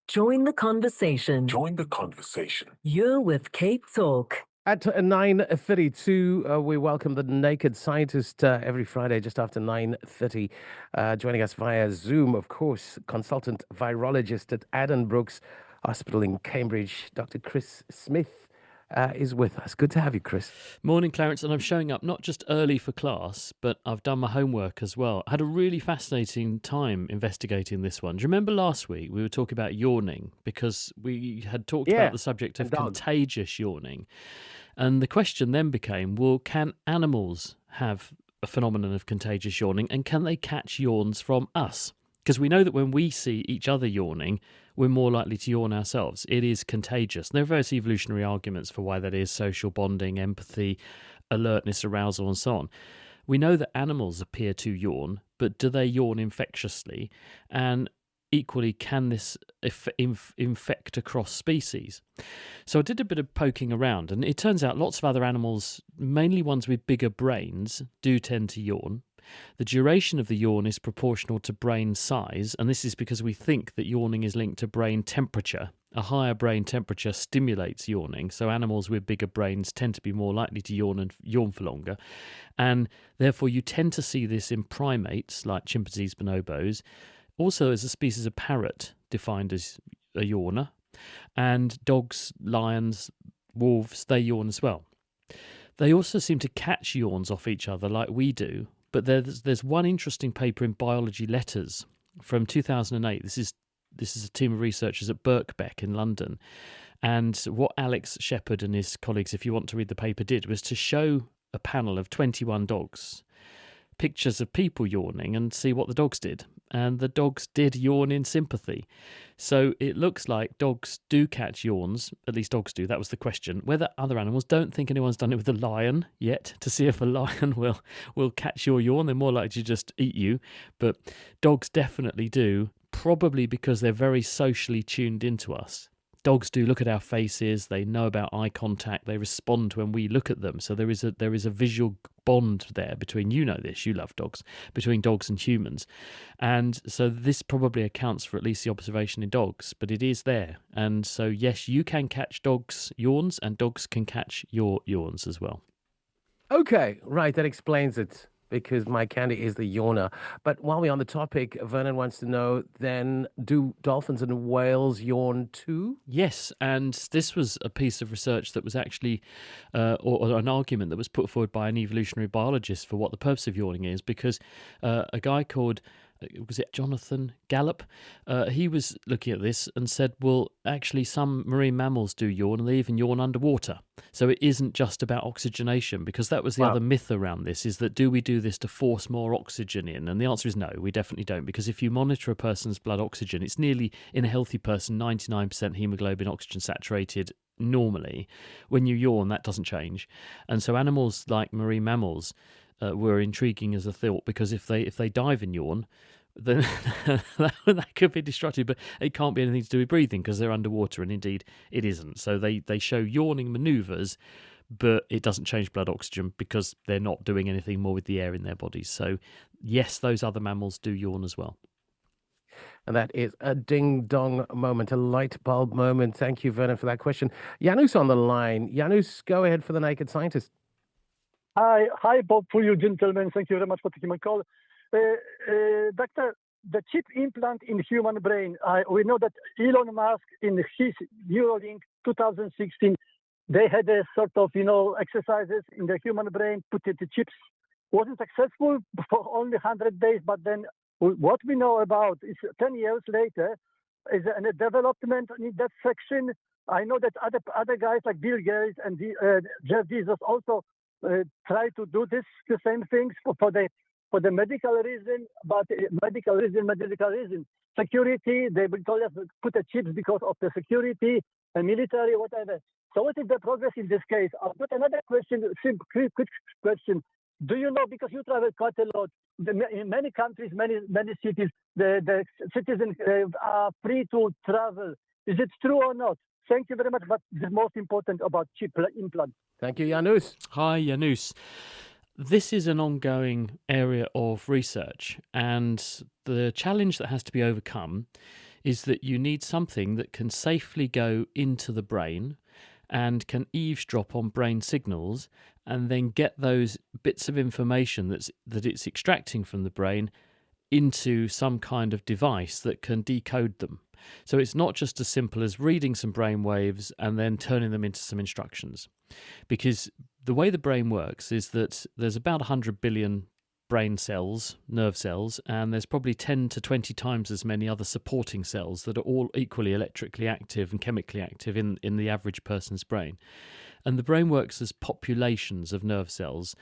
Join the conversation. Join the conversation. You're with Cape Talk. At 9:32, we welcome the Naked Scientist every Friday just after 9:30. Joining us via Zoom, of course, consultant virologist at Addenbrooke's Hospital in Cambridge, Dr. Chris Smith is with us. Good to have you, Chris. Morning, Clarence, and I'm showing up not just early for class, but I've done my homework as well. I had a really fascinating time investigating this one. Do you remember last week we were talking about yawning because we had talked about the subject of contagious yawning? And the question then became, well, can animals have a phenomenon of contagious yawning, and can they catch yawns from us? Because we know that when we see each other yawning, we're more likely to yawn ourselves. It is contagious. There are various evolutionary arguments for why that is: social bonding, empathy, alertness, arousal, and so on. We know that animals appear to yawn, but do they yawn infectiously? And equally, can this infect across species? So I did a bit of poking around, and it turns out lots of other animals, mainly ones with bigger brains, do tend to yawn. The duration of the yawn is proportional to brain size, and this is because we think that yawning is linked to brain temperature. A higher brain temperature stimulates yawning, so animals with bigger brains tend to be more likely to yawn and yawn for longer. And therefore you tend to see this in primates like chimpanzees, bonobos. Also, as a species of parrot, defined as a yawner, and dogs, lions, wolves, they yawn as well. They also seem to catch yawns off each other like we do, but there's one interesting paper in Biology Letters from 2008. This is a team of researchers at Birkbeck in London, and what Alex Shepherd and his colleagues, if you want to read the paper, did was to show a panel of 21 dogs pictures of people yawning and see what the dogs did. And the dogs did yawn in sympathy. So it looks like dogs do catch yawns, at least dogs do, that was the question. Whether other animals, don't think anyone's done it with a lion yet, to see if a lion will catch your yawn. They're more likely to just eat you. But dogs definitely do, probably because they're very socially tuned into us. Dogs do look at our faces, they know about eye contact, they respond when we look at them. So there is a visual bond there between, you know this, you love dogs, between dogs and humans. And so this probably accounts for at least the observation in dogs, but it is there. And so yes, you can catch dogs' yawns and dogs can catch your yawns as well. Okay, right, that explains it, because my candy is the yawner. But while we're on the topic, Vernon wants to know then, do dolphins and whales yawn too? Yes, and this was a piece of research that was actually, or an argument that was put forward by an evolutionary biologist for what the purpose of yawning is, because a guy called, was it Jonathan Gallup? He was looking at this and said, well, actually some marine mammals do yawn, and they even yawn underwater. So it isn't just about oxygenation, because that was the other myth around this, is that do we do this to force more oxygen in? And the answer is no, we definitely don't, because if you monitor a person's blood oxygen, it's nearly, in a healthy person, 99% hemoglobin oxygen saturated normally. When you yawn, that doesn't change. And so animals like marine mammals were intriguing as a thought, because if they dive and yawn, then that could be destructive, but it can't be anything to do with breathing because they're underwater, and indeed it isn't. So they show yawning manoeuvres, but it doesn't change blood oxygen because they're not doing anything more with the air in their bodies. So yes, those other mammals do yawn as well. And that is a ding-dong moment, a light bulb moment. Thank you, Vernon, for that question. Janus on the line. Janus, go ahead for the Naked Scientist. Hi, Bob, for you gentlemen. Thank you very much for taking my call. Doctor, the chip implant in human brain, we know that Elon Musk in his Neuralink 2016, they had a sort of, exercises in the human brain, put the chips. Wasn't successful for only 100 days, but then what we know about is 10 years later is a development in that section. I know that other guys like Bill Gates and Jeff Bezos also try to do the same things for the medical reason, but medical reason. Security, they will tell us put the chips because of the security and military, whatever. So what is the progress in this case? I've got another question, quick question. Do you know, because you travel quite a lot, in many countries, many cities, the citizens are free to travel. Is it true or not? Thank you very much. But the most important about chip implant. Thank you, Janus. Hi, Janus. This is an ongoing area of research, and the challenge that has to be overcome is that you need something that can safely go into the brain and can eavesdrop on brain signals and then get those bits of information that it's extracting from the brain into some kind of device that can decode them. So it's not just as simple as reading some brain waves and then turning them into some instructions. Because the way the brain works is that there's about 100 billion brain cells, nerve cells, and there's probably 10 to 20 times as many other supporting cells that are all equally electrically active and chemically active in the average person's brain. And the brain works as populations of nerve cells.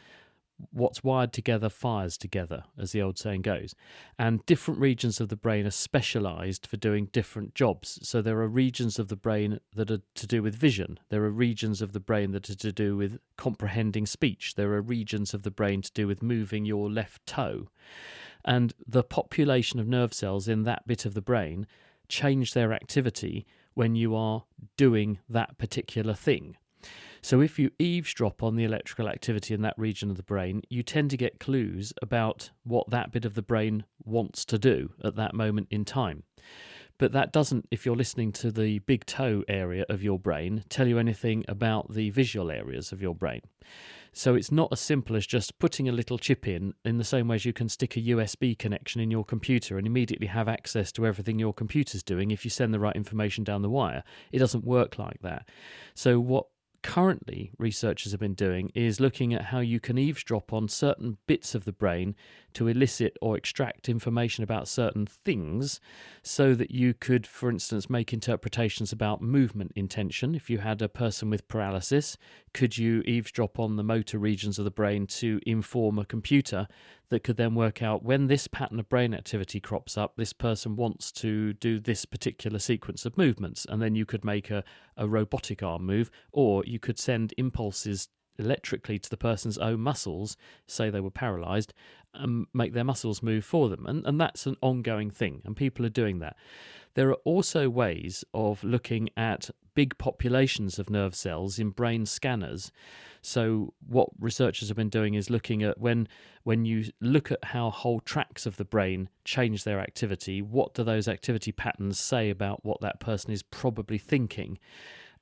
What's wired together fires together, as the old saying goes. And different regions of the brain are specialized for doing different jobs. So there are regions of the brain that are to do with vision. There are regions of the brain that are to do with comprehending speech. There are regions of the brain to do with moving your left toe. And the population of nerve cells in that bit of the brain change their activity when you are doing that particular thing. So if you eavesdrop on the electrical activity in that region of the brain, you tend to get clues about what that bit of the brain wants to do at that moment in time. But that doesn't, if you're listening to the big toe area of your brain, tell you anything about the visual areas of your brain. So it's not as simple as just putting a little chip in the same way as you can stick a USB connection in your computer and immediately have access to everything your computer's doing if you send the right information down the wire. It doesn't work like that. So what currently researchers have been doing is looking at how you can eavesdrop on certain bits of the brain to elicit or extract information about certain things so that you could, for instance, make interpretations about movement intention. If you had a person with paralysis, could you eavesdrop on the motor regions of the brain to inform a computer that could then work out when this pattern of brain activity crops up, this person wants to do this particular sequence of movements, and then you could make a robotic arm move, or you could send impulses electrically to the person's own muscles, say they were paralyzed, and make their muscles move for them. And that's an ongoing thing, and people are doing that. There are also ways of looking at big populations of nerve cells in brain scanners. So what researchers have been doing is looking at when you look at how whole tracts of the brain change their activity, what do those activity patterns say about what that person is probably thinking?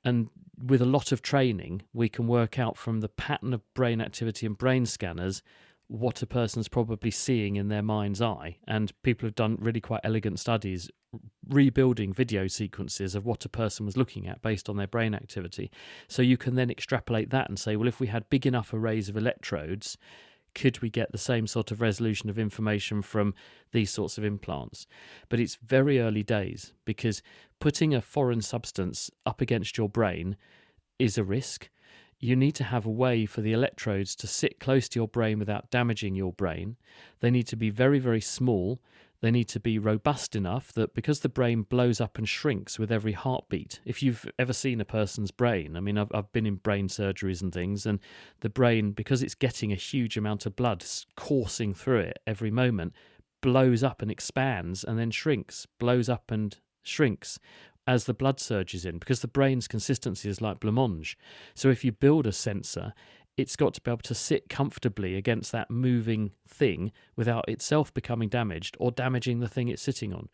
And with a lot of training, we can work out from the pattern of brain activity and brain scanners what a person's probably seeing in their mind's eye. And people have done really quite elegant studies rebuilding video sequences of what a person was looking at based on their brain activity. So you can then extrapolate that and say, well, if we had big enough arrays of electrodes, could we get the same sort of resolution of information from these sorts of implants? But it's very early days, because putting a foreign substance up against your brain is a risk. You need to have a way for the electrodes to sit close to your brain without damaging your brain. They need to be very, very small. They need to be robust enough that, because the brain blows up and shrinks with every heartbeat. If you've ever seen a person's brain, I mean, I've been in brain surgeries and things, and the brain, because it's getting a huge amount of blood coursing through it every moment, blows up and expands and then shrinks, blows up and shrinks as the blood surges in, because the brain's consistency is like blancmange. So if you build a sensor, it's got to be able to sit comfortably against that moving thing without itself becoming damaged or damaging the thing it's sitting on,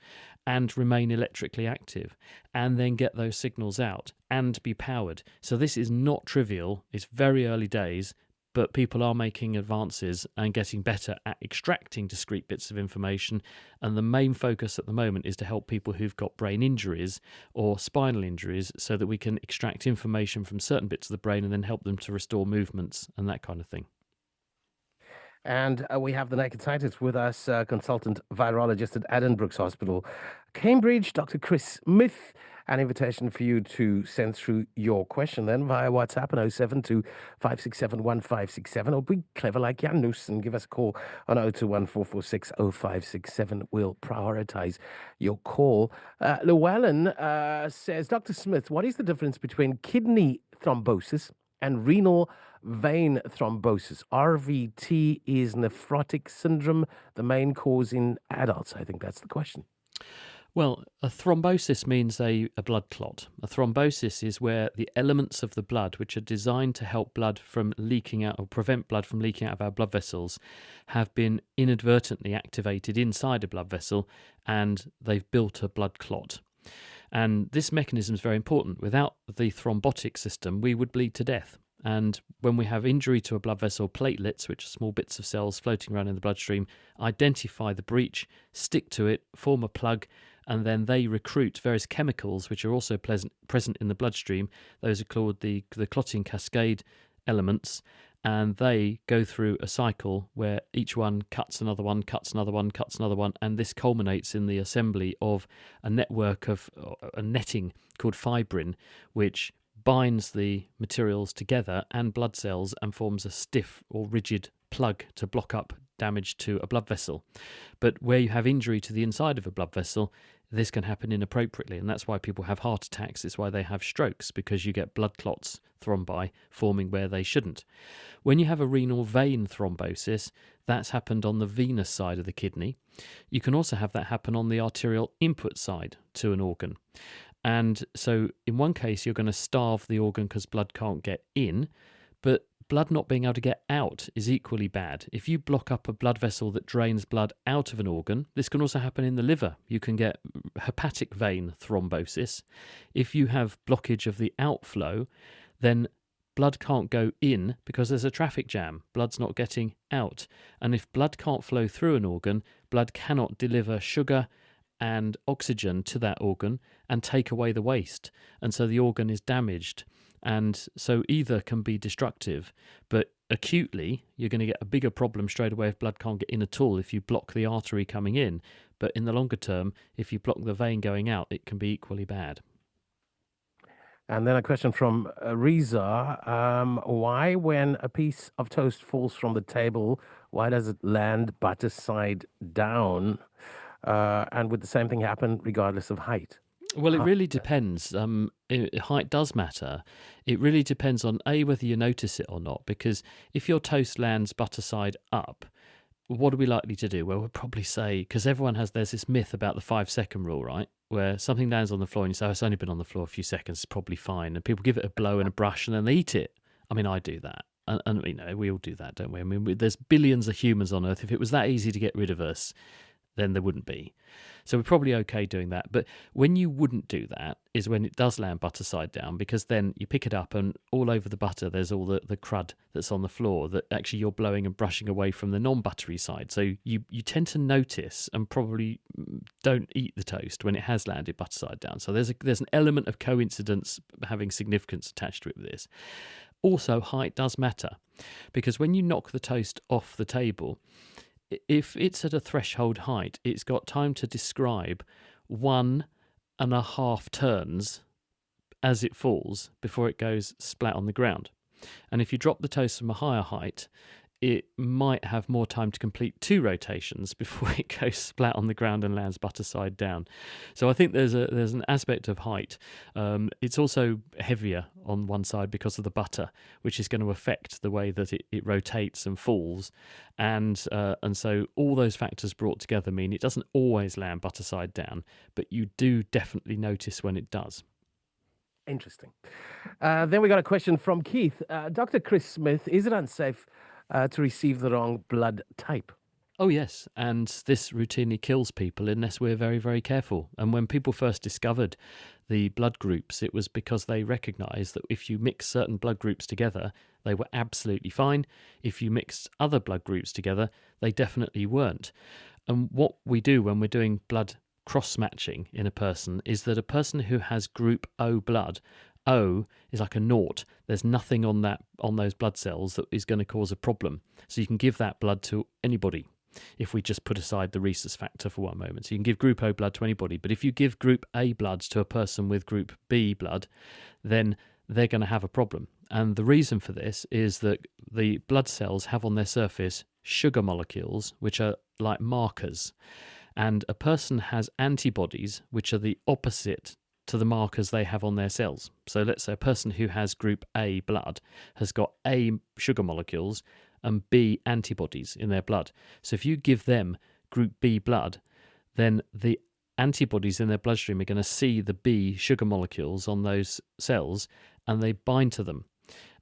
and remain electrically active, and then get those signals out and be powered. So this is not trivial. It's very early days, but people are making advances and getting better at extracting discrete bits of information. And the main focus at the moment is to help people who've got brain injuries or spinal injuries, so that we can extract information from certain bits of the brain and then help them to restore movements and that kind of thing. And we have the naked scientist with us, consultant virologist at Addenbrooke's Hospital, Cambridge, Dr. Chris Smith. An invitation for you to send through your question then via WhatsApp on 072 567 1567, or be clever like Janus and give us a call on 021 446 0567. We'll prioritize your call. Llewellyn says, Dr. Smith, what is the difference between kidney thrombosis and renal vein thrombosis? RVT is nephrotic syndrome, the main cause in adults. I think that's the question. Well, a thrombosis means a blood clot. A thrombosis is where the elements of the blood, which are designed to help blood from leaking out or prevent blood from leaking out of our blood vessels, have been inadvertently activated inside a blood vessel and they've built a blood clot. And this mechanism is very important. Without the thrombotic system, we would bleed to death. And when we have injury to a blood vessel, platelets, which are small bits of cells floating around in the bloodstream, identify the breach, stick to it, form a plug, and then they recruit various chemicals which are also present in the bloodstream. Those are called the clotting cascade elements, and they go through a cycle where each one cuts another one, cuts another one, cuts another one, and this culminates in the assembly of a network of a netting called fibrin, which binds the materials together and blood cells and forms a stiff or rigid plug to block up damage to a blood vessel. But where you have injury to the inside of a blood vessel, this can happen inappropriately, and that's why people have heart attacks. It's why they have strokes, because you get blood clots, thrombi, forming where they shouldn't. When you have a renal vein thrombosis, that's happened on the venous side of the kidney. You can also have that happen on the arterial input side to an organ. And so in one case, you're going to starve the organ because blood can't get in, but blood not being able to get out is equally bad. If you block up a blood vessel that drains blood out of an organ, this can also happen in the liver. You can get hepatic vein thrombosis. If you have blockage of the outflow, then blood can't go in because there's a traffic jam. Blood's not getting out. And if blood can't flow through an organ, blood cannot deliver sugar and oxygen to that organ and take away the waste. And so the organ is damaged. And so either can be destructive, but acutely, you're going to get a bigger problem straight away if blood can't get in at all if you block the artery coming in. But in the longer term, if you block the vein going out, it can be equally bad. And then a question from Reza. Why, when a piece of toast falls from the table, why does it land butter side down? And would the same thing happen regardless of height? Well, it really depends. Height does matter. It really depends on whether you notice it or not. Because if your toast lands butter side up, what are we likely to do? Well, we'll probably say, because there's this myth about the 5-second rule, right? Where something lands on the floor and you say, oh, it's only been on the floor a few seconds, it's probably fine. And people give it a blow and a brush and then they eat it. I mean, I do that. And we all do that, don't we? I mean, there's billions of humans on Earth. If it was that easy to get rid of us, then there wouldn't be. So we're probably okay doing that. But when you wouldn't do that is when it does land butter side down, because then you pick it up and all over the butter there's all the crud that's on the floor that actually you're blowing and brushing away from the non-buttery side. So you tend to notice and probably don't eat the toast when it has landed butter side down. So there's an element of coincidence having significance attached to it with this. Also, height does matter, because when you knock the toast off the table, if it's at a threshold height, it's got time to describe 1.5 turns as it falls before it goes splat on the ground. And if you drop the toast from a higher height, it might have more time to complete 2 rotations before it goes splat on the ground and lands butter side down. So I think there's an aspect of height. It's also heavier on one side because of the butter, which is going to affect the way that it rotates and falls. And so all those factors brought together mean it doesn't always land butter side down, but you do definitely notice when it does. Interesting. Then we got a question from Keith. Dr. Chris Smith, is it unsafe to receive the wrong blood type? Oh, yes. And this routinely kills people unless we're very, very careful. And when people first discovered the blood groups, it was because they recognised that if you mix certain blood groups together, they were absolutely fine. If you mixed other blood groups together, they definitely weren't. And what we do when we're doing blood cross-matching in a person is that a person who has group O blood, O is like a naught. There's nothing on those blood cells that is going to cause a problem. So you can give that blood to anybody if we just put aside the rhesus factor for one moment. So you can give group O blood to anybody. But if you give group A blood to a person with group B blood, then they're going to have a problem. And the reason for this is that the blood cells have on their surface sugar molecules, which are like markers. And a person has antibodies, which are the opposite to the markers they have on their cells. So let's say a person who has group A blood has got A sugar molecules and B antibodies in their blood. So if you give them group B blood, then the antibodies in their bloodstream are going to see the B sugar molecules on those cells, and they bind to them.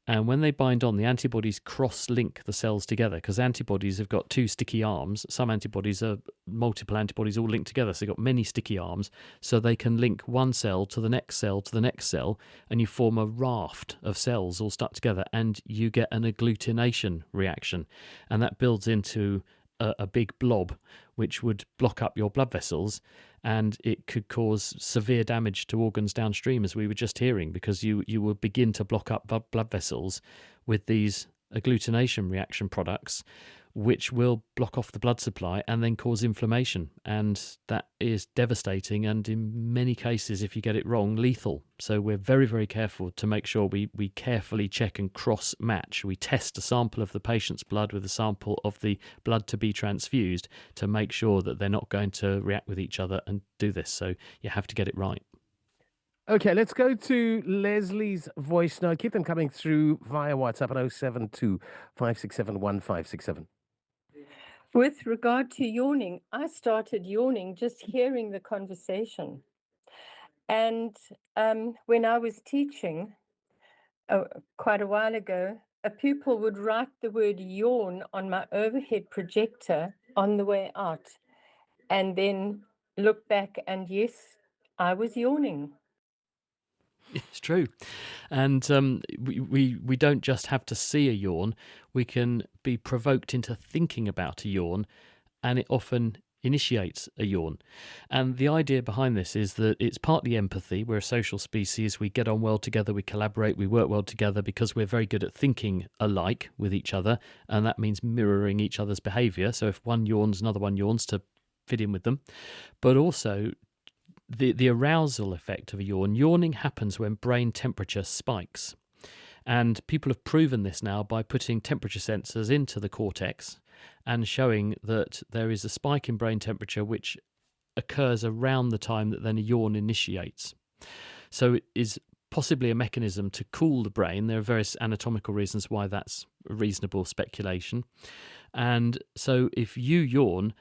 And when they bind on, the antibodies cross-link the cells together, because antibodies have got two sticky arms. Some antibodies are multiple antibodies all linked together, so they've got many sticky arms, so they can link one cell to the next cell to the next cell, and you form a raft of cells all stuck together, and you get an agglutination reaction. And that builds into a big blob, which would block up your blood vessels, and it could cause severe damage to organs downstream, as we were just hearing, because you will begin to block up blood vessels with these agglutination reaction products, which will block off the blood supply and then cause inflammation. And that is devastating, and in many cases, if you get it wrong, lethal. So we're very, very careful to make sure we carefully check and cross match. We test a sample of the patient's blood with a sample of the blood to be transfused to make sure that they're not going to react with each other and do this. So you have to get it right. Okay, let's go to Leslie's voice note. Keep them coming through via WhatsApp at 072 567 1567. With regard to yawning, I started yawning just hearing the conversation. And when I was teaching quite a while ago, a pupil would write the word yawn on my overhead projector on the way out, and then look back, and yes, I was yawning. It's true. And we don't just have to see a yawn, we can be provoked into thinking about a yawn, and it often initiates a yawn. And the idea behind this is that it's partly empathy. We're a social species. We get on well together, we collaborate, we work well together because we're very good at thinking alike with each other, and that means mirroring each other's behaviour. So if one yawns, another one yawns to fit in with them. But also the arousal effect of a yawn. Yawning happens when brain temperature spikes. And people have proven this now by putting temperature sensors into the cortex and showing that there is a spike in brain temperature which occurs around the time that then a yawn initiates. So it is possibly a mechanism to cool the brain. There are various anatomical reasons why that's a reasonable speculation. And so if you yawn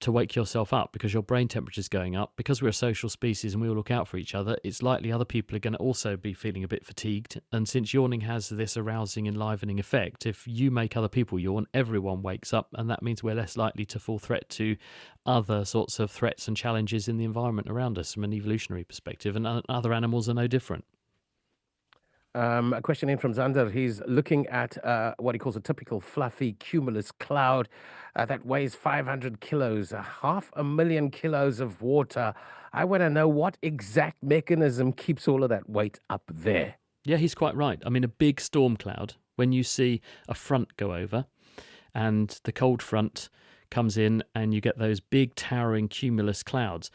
to wake yourself up because your brain temperature is going up, because we're a social species and we all look out for each other, it's likely other people are going to also be feeling a bit fatigued. And since yawning has this arousing, enlivening effect, if you make other people yawn, everyone wakes up, and that means we're less likely to fall threat to other sorts of threats and challenges in the environment around us from an evolutionary perspective, and other animals are no different. A question in from Zander. He's looking at what he calls a typical fluffy cumulus cloud that weighs 500 kilos, 500,000 kilos of water. I want to know what exact mechanism keeps all of that weight up there. Yeah, he's quite right. I mean, a big storm cloud, when you see a front go over and the cold front comes in and you get those big towering cumulus clouds,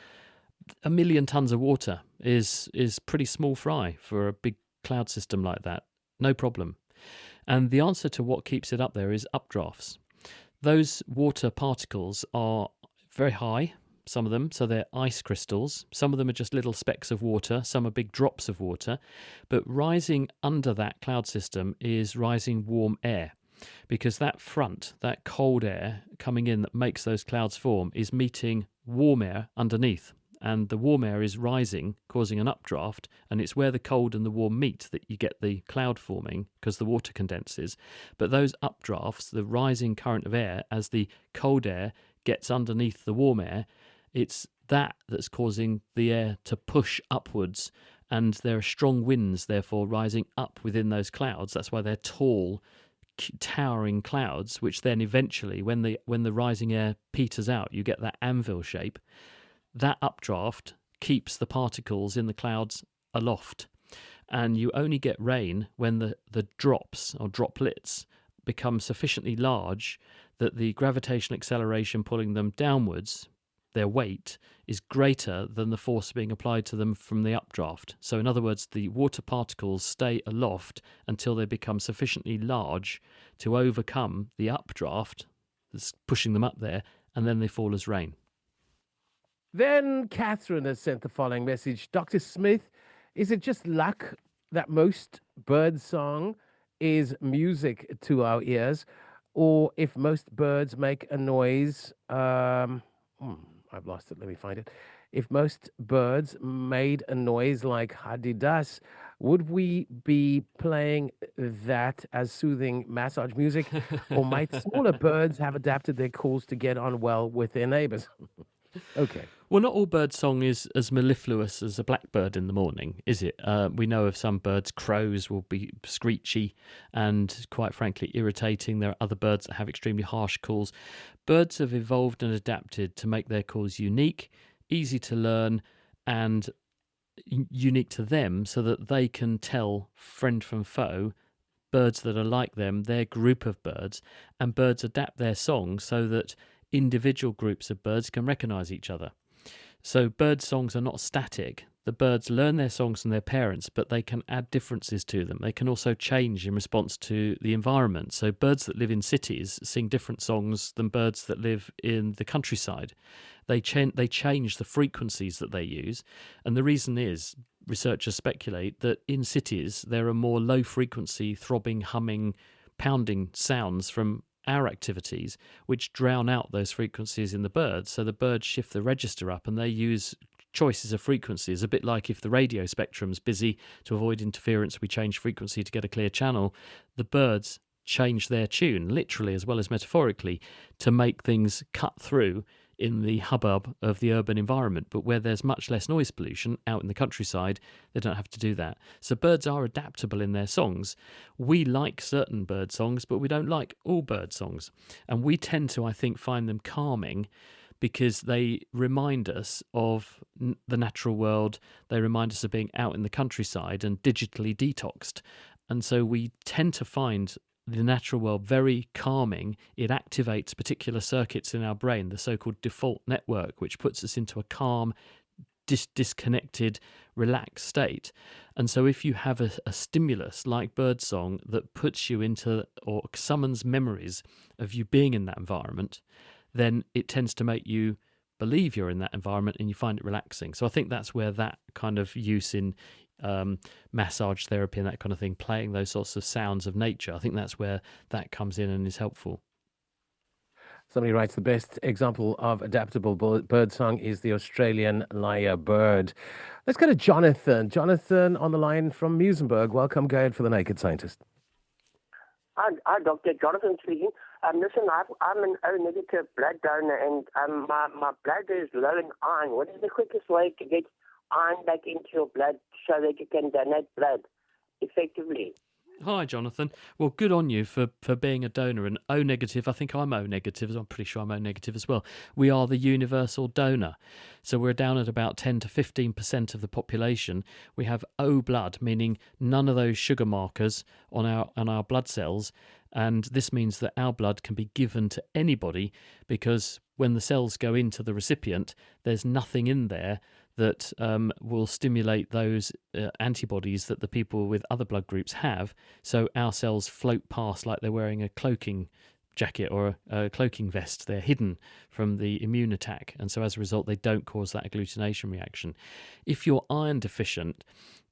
1 million tons of water is pretty small fry for a big cloud system like that. No problem. And the answer to what keeps it up there is updrafts. Those water particles are very high, some of them, so they're ice crystals. Some of them are just little specks of water, some are big drops of water. But rising under that cloud system is rising warm air, because that front, that cold air coming in that makes those clouds form, is meeting warm air underneath. And the warm air is rising, causing an updraft, and it's where the cold and the warm meet that you get the cloud forming because the water condenses. But those updrafts, the rising current of air, as the cold air gets underneath the warm air, it's that that's causing the air to push upwards, and there are strong winds, therefore, rising up within those clouds. That's why they're tall, towering clouds, which then eventually, when the rising air peters out, you get that anvil shape. That updraft keeps the particles in the clouds aloft, and you only get rain when the drops or droplets become sufficiently large that the gravitational acceleration pulling them downwards, their weight, is greater than the force being applied to them from the updraft. So in other words, the water particles stay aloft until they become sufficiently large to overcome the updraft that's pushing them up there, and then they fall as rain. Then Catherine has sent the following message. Dr. Smith, is it just luck that most bird song is music to our ears? Or if most birds make a noise, I've lost it, let me find it. if most birds made a noise like Hadidas, would we be playing that as soothing massage music, or might smaller birds have adapted their calls to get on well with their neighbors? Okay. Well, not all bird song is as mellifluous as a blackbird in the morning, is it? We know of some birds, crows will be screechy and quite frankly irritating. There are other birds that have extremely harsh calls. Birds have evolved and adapted to make their calls unique, easy to learn, and unique to them so that they can tell friend from foe, birds that are like them, their group of birds, and birds adapt their songs so that individual groups of birds can recognize each other. So bird songs are not static. The birds learn their songs from their parents, but they can add differences to them. They can also change in response to the environment. So birds that live in cities sing different songs than birds that live in the countryside. They change the frequencies that they use. And the reason is, researchers speculate that in cities there are more low frequency, throbbing, humming, pounding sounds from our activities which drown out those frequencies in the birds. So the birds shift the register up and they use choices of frequencies, a bit like if the radio spectrum's busy, to avoid interference we change frequency to get a clear channel. The birds change their tune, literally as well as metaphorically, to make things cut through in the hubbub of the urban environment. But where there's much less noise pollution out in the countryside, they don't have to do that. So birds are adaptable in their songs. We like certain bird songs, but we don't like all bird songs. And we tend to, I think, find them calming because they remind us of the natural world. They remind us of being out in the countryside and digitally detoxed. And so we tend to find the natural world very calming. It activates particular circuits in our brain, the so-called default network, which puts us into a calm, disconnected, relaxed state. And so if you have a stimulus like birdsong that puts you into or summons memories of you being in that environment, then it tends to make you believe you're in that environment and you find it relaxing. So I think that's where that kind of use in massage therapy and that kind of thing, playing those sorts of sounds of nature, I think that's where that comes in and is helpful. Somebody writes the best example of adaptable bird song is the Australian lyrebird. Let's go to Jonathan. Jonathan on the line from Musenberg. Welcome, go ahead for the Naked Scientist. Hi, Dr. Jonathan speaking. Listen, I'm an O negative blood donor, and my blood is low in iron. What is the quickest way to get iron back into your blood so that you can donate blood effectively? Hi, Jonathan. Well, good on you for being a donor. And O negative, I think I'm O negative. I'm pretty sure I'm O negative as well. We are the universal donor. So we're down at about 10 to 15% of the population. We have O blood, meaning none of those sugar markers on our blood cells. And this means that our blood can be given to anybody because when the cells go into the recipient, there's nothing in there that will stimulate those antibodies that the people with other blood groups have. So our cells float past like they're wearing a cloaking jacket or a cloaking vest. They're hidden from the immune attack. And so as a result, they don't cause that agglutination reaction. If you're iron deficient,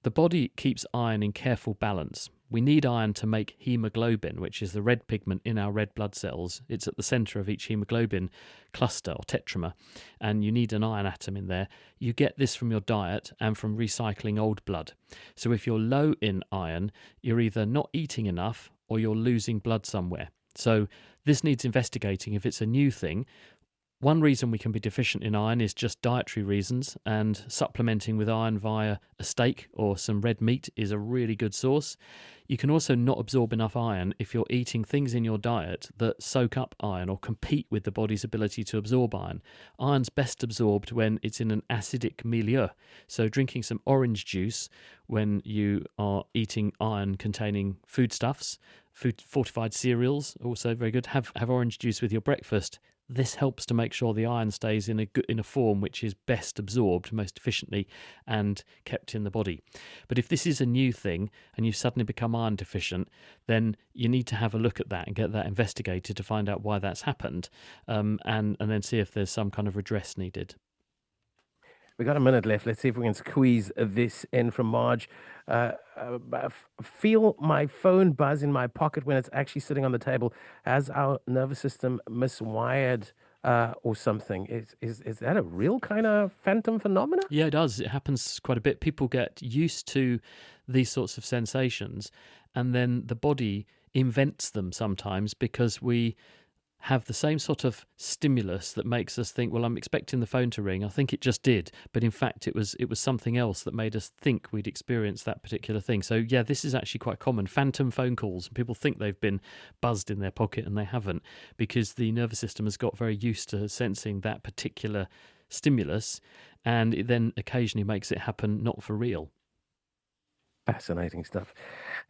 the body keeps iron in careful balance. We need iron to make hemoglobin, which is the red pigment in our red blood cells. It's at the centre of each hemoglobin cluster or tetramer, and you need an iron atom in there. You get this from your diet and from recycling old blood. So if you're low in iron, you're either not eating enough or you're losing blood somewhere. So this needs investigating if it's a new thing. One reason we can be deficient in iron is just dietary reasons, and supplementing with iron via a steak or some red meat is a really good source. You can also not absorb enough iron if you're eating things in your diet that soak up iron or compete with the body's ability to absorb iron. Iron's best absorbed when it's in an acidic milieu. So drinking some orange juice when you are eating iron-containing foodstuffs, fortified cereals, also very good. Have orange juice with your breakfast. This helps to make sure the iron stays in a form which is best absorbed most efficiently and kept in the body. But if this is a new thing and you suddenly become iron deficient, then you need to have a look at that and get that investigated to find out why that's happened, and then see if there's some kind of redress needed. We got a minute left. Let's see if we can squeeze this in from Marge. Feel my phone buzz in my pocket when it's actually sitting on the table. Has our nervous system miswired or something. Is that a real kind of phantom phenomena? Yeah, it does. It happens quite a bit. People get used to these sorts of sensations, and then the body invents them sometimes because we have the same sort of stimulus that makes us think, well, I'm expecting the phone to ring. I think it just did, but in fact it was something else that made us think we'd experienced that particular thing. So yeah, this is actually quite common. Phantom phone calls. People think they've been buzzed in their pocket and they haven't, because the nervous system has got very used to sensing that particular stimulus, and it then occasionally makes it happen not for real. Fascinating stuff.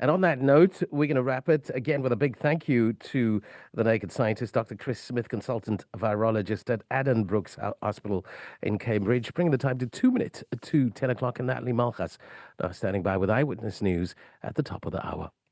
And on that note, we're going to wrap it again with a big thank you to the Naked Scientist, Dr. Chris Smith, consultant virologist at Addenbrooke's Hospital in Cambridge, bringing the time to 2 minutes to 10 o'clock, and Natalie Malchas now standing by with Eyewitness News at the top of the hour.